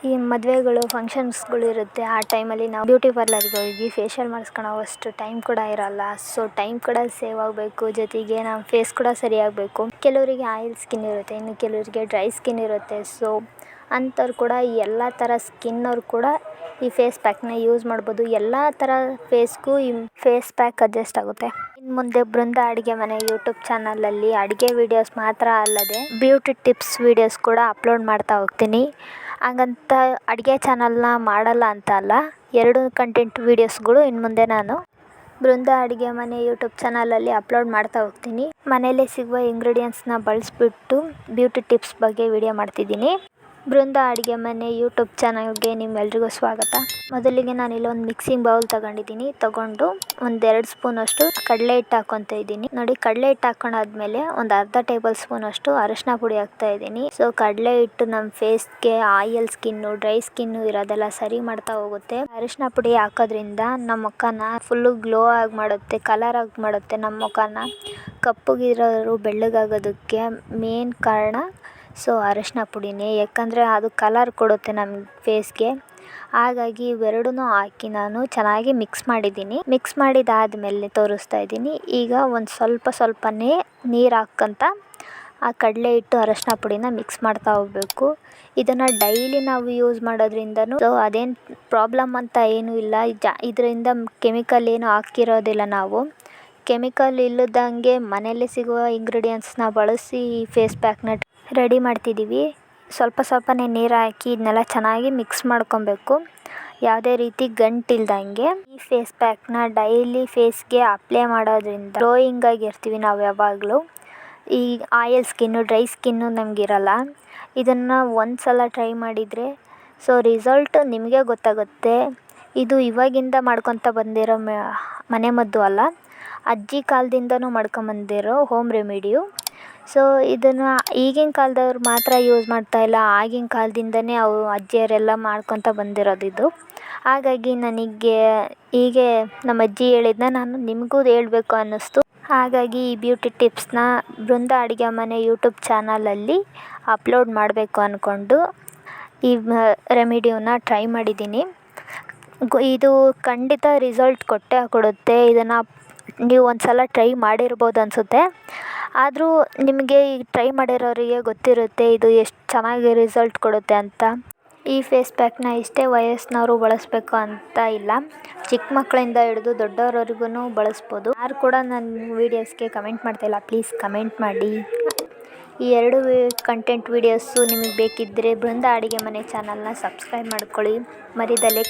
ಈ ಮದುವೆಗಳು ಫಂಕ್ಷನ್ಸ್ಗಳು ಇರುತ್ತೆ. ಆ ಟೈಮಲ್ಲಿ ನಾವು ಬ್ಯೂಟಿ ಪಾರ್ಲರ್ಗೆ ಹೋಗಿ ಫೇಶಿಯಲ್ ಮಾಡಿಸ್ಕೊಳ್ಳೋವಷ್ಟು ಟೈಮ್ ಕೂಡ ಇರೋಲ್ಲ. ಸೊ ಟೈಮ್ ಕೂಡ ಸೇವ್ ಆಗಬೇಕು, ಜೊತೆಗೆ ನಮ್ಮ ಫೇಸ್ ಕೂಡ ಸರಿಯಾಗಬೇಕು. ಕೆಲವರಿಗೆ ಆಯಿಲ್ ಸ್ಕಿನ್ ಇರುತ್ತೆ, ಇನ್ನು ಕೆಲವರಿಗೆ ಡ್ರೈ ಸ್ಕಿನ್ ಇರುತ್ತೆ. ಸೊ ಅಂಥವ್ರು ಕೂಡ ಎಲ್ಲ ಥರ ಸ್ಕಿನ್ನವ್ರು ಕೂಡ ಈ ಫೇಸ್ ಪ್ಯಾಕ್ನ ಯೂಸ್ ಮಾಡ್ಬೋದು. ಎಲ್ಲ ಥರ ಫೇಸ್ಗೂ ಈ ಫೇಸ್ ಪ್ಯಾಕ್ ಅಡ್ಜಸ್ಟ್ ಆಗುತ್ತೆ. ಇನ್ನು ಮುಂದೆ ಬೃಂದಾ ಅಡುಗೆ ಮನೆ ಯೂಟ್ಯೂಬ್ ಚಾನಲಲ್ಲಿ ಅಡುಗೆ ವೀಡಿಯೋಸ್ ಮಾತ್ರ ಅಲ್ಲದೆ ಬ್ಯೂಟಿ ಟಿಪ್ಸ್ ವೀಡಿಯೋಸ್ ಕೂಡ ಅಪ್ಲೋಡ್ ಮಾಡ್ತಾ ಹೋಗ್ತೀನಿ. ಹಾಗಂತ ಅಡುಗೆ ಚಾನಲ್ನ ಮಾಡಲ್ಲ ಅಂತ ಅಲ್ಲ, ಎರಡು ಕಂಟೆಂಟ್ ವೀಡಿಯೋಸ್ಗಳು ಇನ್ನು ಮುಂದೆ ನಾನು ಬೃಂದಾ ಅಡುಗೆ ಮನೆ ಯೂಟ್ಯೂಬ್ ಚಾನಲಲ್ಲಿ ಅಪ್ಲೋಡ್ ಮಾಡ್ತಾ ಹೋಗ್ತೀನಿ. ಮನೆಯಲ್ಲೇ ಸಿಗುವ ಇಂಗ್ರೀಡಿಯೆಂಟ್ಸ್ನ ಬಳಸಿಬಿಟ್ಟು ಬ್ಯೂಟಿ ಟಿಪ್ಸ್ ಬಗ್ಗೆ ವಿಡಿಯೋ ಮಾಡ್ತಿದ್ದೀನಿ. ಬೃಂದಾ ಅಡುಗೆ ಮನೆ ಯೂಟ್ಯೂಬ್ ಚಾನಲ್ಗೆ ನಿಮ್ಮೆಲ್ರಿಗೂ ಸ್ವಾಗತ. ಮೊದಲಿಗೆ ನಾನು ಇಲ್ಲೊಂದು ಮಿಕ್ಸಿಂಗ್ ಬೌಲ್ ತಗೊಂಡು ಒಂದು 2 ಸ್ಪೂನಷ್ಟು ಕಡಲೆ ಹಿಟ್ಟು ಹಾಕ್ಕೊತಾ ಇದ್ದೀನಿ. ನೋಡಿ, ಕಡಲೆ ಹಿಟ್ಟು ಹಾಕೊಂಡಾದ್ಮೇಲೆ ಒಂದು ಅರ್ಧ ಟೇಬಲ್ ಸ್ಪೂನಷ್ಟು ಅರಿಶಿನ ಪುಡಿ ಹಾಕ್ತಾ ಇದ್ದೀನಿ. ಸೊ ಕಡಲೆ ಹಿಟ್ಟು ನಮ್ಮ ಫೇಸ್ಗೆ ಆಯಿಲ್ ಸ್ಕಿನ್ನು, ಡ್ರೈ ಸ್ಕಿನ್ನು ಇರೋದೆಲ್ಲ ಸರಿ ಮಾಡ್ತಾ ಹೋಗುತ್ತೆ. ಅರಿಶಿನ ಪುಡಿ ಹಾಕೋದ್ರಿಂದ ನಮ್ಮ ಮುಖನ ಫುಲ್ಲು ಗ್ಲೋ ಆಗಿ ಮಾಡುತ್ತೆ, ಕಲರ್ ಆಗಿ ಮಾಡುತ್ತೆ. ನಮ್ಮ ಮುಖನ ಕಪ್ಪಗಿರೋರು ಬೆಳ್ಳಗಾಗೋದಕ್ಕೆ ಮೇನ್ ಕಾರಣ ಸೊ ಅರಿಶಿನ ಪುಡಿನೇ, ಯಾಕಂದರೆ ಅದು ಕಲರ್ ಕೊಡುತ್ತೆ ನಮ್ಮ ಫೇಸ್ಗೆ. ಹಾಗಾಗಿ ಇವೆರಡನ್ನೂ ಹಾಕಿ ನಾನು ಚೆನ್ನಾಗಿ ಮಿಕ್ಸ್ ಮಾಡಿದ್ದೀನಿ. ಮಿಕ್ಸ್ ಮಾಡಿದಾದಮೇಲೆ ತೋರಿಸ್ತಾ ಇದ್ದೀನಿ. ಈಗ ಒಂದು ಸ್ವಲ್ಪನೇ ನೀರು ಹಾಕ್ಕೊಂತ ಆ ಕಡಲೆ ಹಿಟ್ಟು ಅರಿಶಿನ ಪುಡಿನ ಮಿಕ್ಸ್ ಮಾಡ್ತಾ ಹೋಗಬೇಕು. ಇದನ್ನು ಡೈಲಿ ನಾವು ಯೂಸ್ ಮಾಡೋದ್ರಿಂದನೂ ಸೊ ಅದೇನು ಪ್ರಾಬ್ಲಮ್ ಅಂತ ಏನೂ ಇಲ್ಲ. ಇದರಿಂದ ಕೆಮಿಕಲ್ ಏನು ಹಾಕಿರೋದಿಲ್ಲ. ನಾವು ಕೆಮಿಕಲ್ ಇಲ್ಲದಂಗೆ ಮನೆಯಲ್ಲೇ ಸಿಗುವ ಇಂಗ್ರೀಡಿಯೆಂಟ್ಸ್ನ ಬಳಸಿ ಈ ಫೇಸ್ ಪ್ಯಾಕ್ನ ರೆಡಿ ಮಾಡ್ತಿದ್ದೀವಿ. ಸ್ವಲ್ಪನೇ ನೀರು ಹಾಕಿ ಇದನ್ನೆಲ್ಲ ಚೆನ್ನಾಗಿ ಮಿಕ್ಸ್ ಮಾಡ್ಕೊಬೇಕು, ಯಾವುದೇ ರೀತಿ ಗಂಟಿಲ್ದಂಗೆ. ಈ ಫೇಸ್ ಪ್ಯಾಕ್ನ ಡೈಲಿ ಫೇಸ್ಗೆ ಅಪ್ಲೈ ಮಾಡೋದ್ರಿಂದ ಗ್ಲೋಯಿಂಗ್ ಆಗಿರ್ತೀವಿ ನಾವು ಯಾವಾಗಲೂ. ಈ ಆಯಿಲ್ ಸ್ಕಿನ್ನು, ಡ್ರೈ ಸ್ಕಿನ್ನು ನಮಗಿರಲ್ಲ. ಇದನ್ನು ಒಂದು ಸಲ ಟ್ರೈ ಮಾಡಿದರೆ ಸೊ ರಿಸಲ್ಟ್ ನಿಮಗೆ ಗೊತ್ತಾಗುತ್ತೆ. ಇದು ಇವಾಗಿಂದ ಮಾಡ್ಕೊತ ಬಂದಿರೋ ಮನೆಮದ್ದು ಅಲ್ಲ, ಅಜ್ಜಿ ಕಾಲದಿಂದನೂ ಮಾಡ್ಕೊಂಬಂದಿರೋ ಹೋಮ್ ರೆಮಿಡಿಯು. ಸೊ ಇದನ್ನು ಈಗಿನ ಕಾಲದವ್ರು ಮಾತ್ರ ಯೂಸ್ ಮಾಡ್ತಾಯಿಲ್ಲ, ಆಗಿನ ಕಾಲದಿಂದನೇ ಅಜ್ಜಿಯರೆಲ್ಲ ಮಾಡ್ಕೊತ ಬಂದಿರೋದು ಇದು. ಹಾಗಾಗಿ ನನಗೆ ಹೀಗೆ ನಮ್ಮ ಅಜ್ಜಿ ಹೇಳಿದ್ದನ್ನ ನಾನು ನಿಮಗೂ ಹೇಳಬೇಕು ಅನ್ನಿಸ್ತು. ಹಾಗಾಗಿ ಈ ಬ್ಯೂಟಿ ಟಿಪ್ಸ್ನ ಬೃಂದಾ ಅಡುಗೆ ಮನೆ ಯೂಟ್ಯೂಬ್ ಚಾನಲಲ್ಲಿ ಅಪ್ಲೋಡ್ ಮಾಡಬೇಕು ಅಂದ್ಕೊಂಡು ಈ ರೆಮಿಡಿಯೂನ ಟ್ರೈ ಮಾಡಿದ್ದೀನಿ. ಇದು ಖಂಡಿತ ರಿಸಲ್ಟ್ ಕೊಡುತ್ತೆ. ಇದನ್ನು ನೀವು ಒಂದು ಸಲ ಟ್ರೈ ಮಾಡಿರ್ಬೋದು ಅನಿಸುತ್ತೆ. ಆದರೂ ನಿಮಗೆ ಈ ಟ್ರೈ ಮಾಡಿರೋರಿಗೆ ಗೊತ್ತಿರುತ್ತೆ ಇದು ಎಷ್ಟು ಚೆನ್ನಾಗಿ ರಿಸಲ್ಟ್ ಕೊಡುತ್ತೆ ಅಂತ. ಈ ಫೇಸ್ ಪ್ಯಾಕ್ನ ಇಷ್ಟೇ ವಯಸ್ಸಿನವರು ಬಳಸಬೇಕು ಅಂತ ಇಲ್ಲ, ಚಿಕ್ಕ ಮಕ್ಕಳಿಂದ ಹಿಡಿದು ದೊಡ್ಡವರವರೆಗೂ ಬಳಸ್ಬೋದು. ಯಾರು ಕೂಡ ನನ್ನ ವೀಡಿಯೋಸ್ಗೆ ಕಮೆಂಟ್ ಮಾಡ್ತಾಯಿಲ್ಲ, ಪ್ಲೀಸ್ ಕಮೆಂಟ್ ಮಾಡಿ. ಈ ಎರಡು ಕಂಟೆಂಟ್ ವೀಡಿಯೋಸು ನಿಮಗೆ ಬೇಕಿದ್ದರೆ ಬೃಂದಾ ಅಡುಗೆ ಮನೆ ಚಾನಲ್ನ ಸಬ್ಸ್ಕ್ರೈಬ್ ಮಾಡ್ಕೊಳ್ಳಿ, ಮರಿದಲ್ಲೇ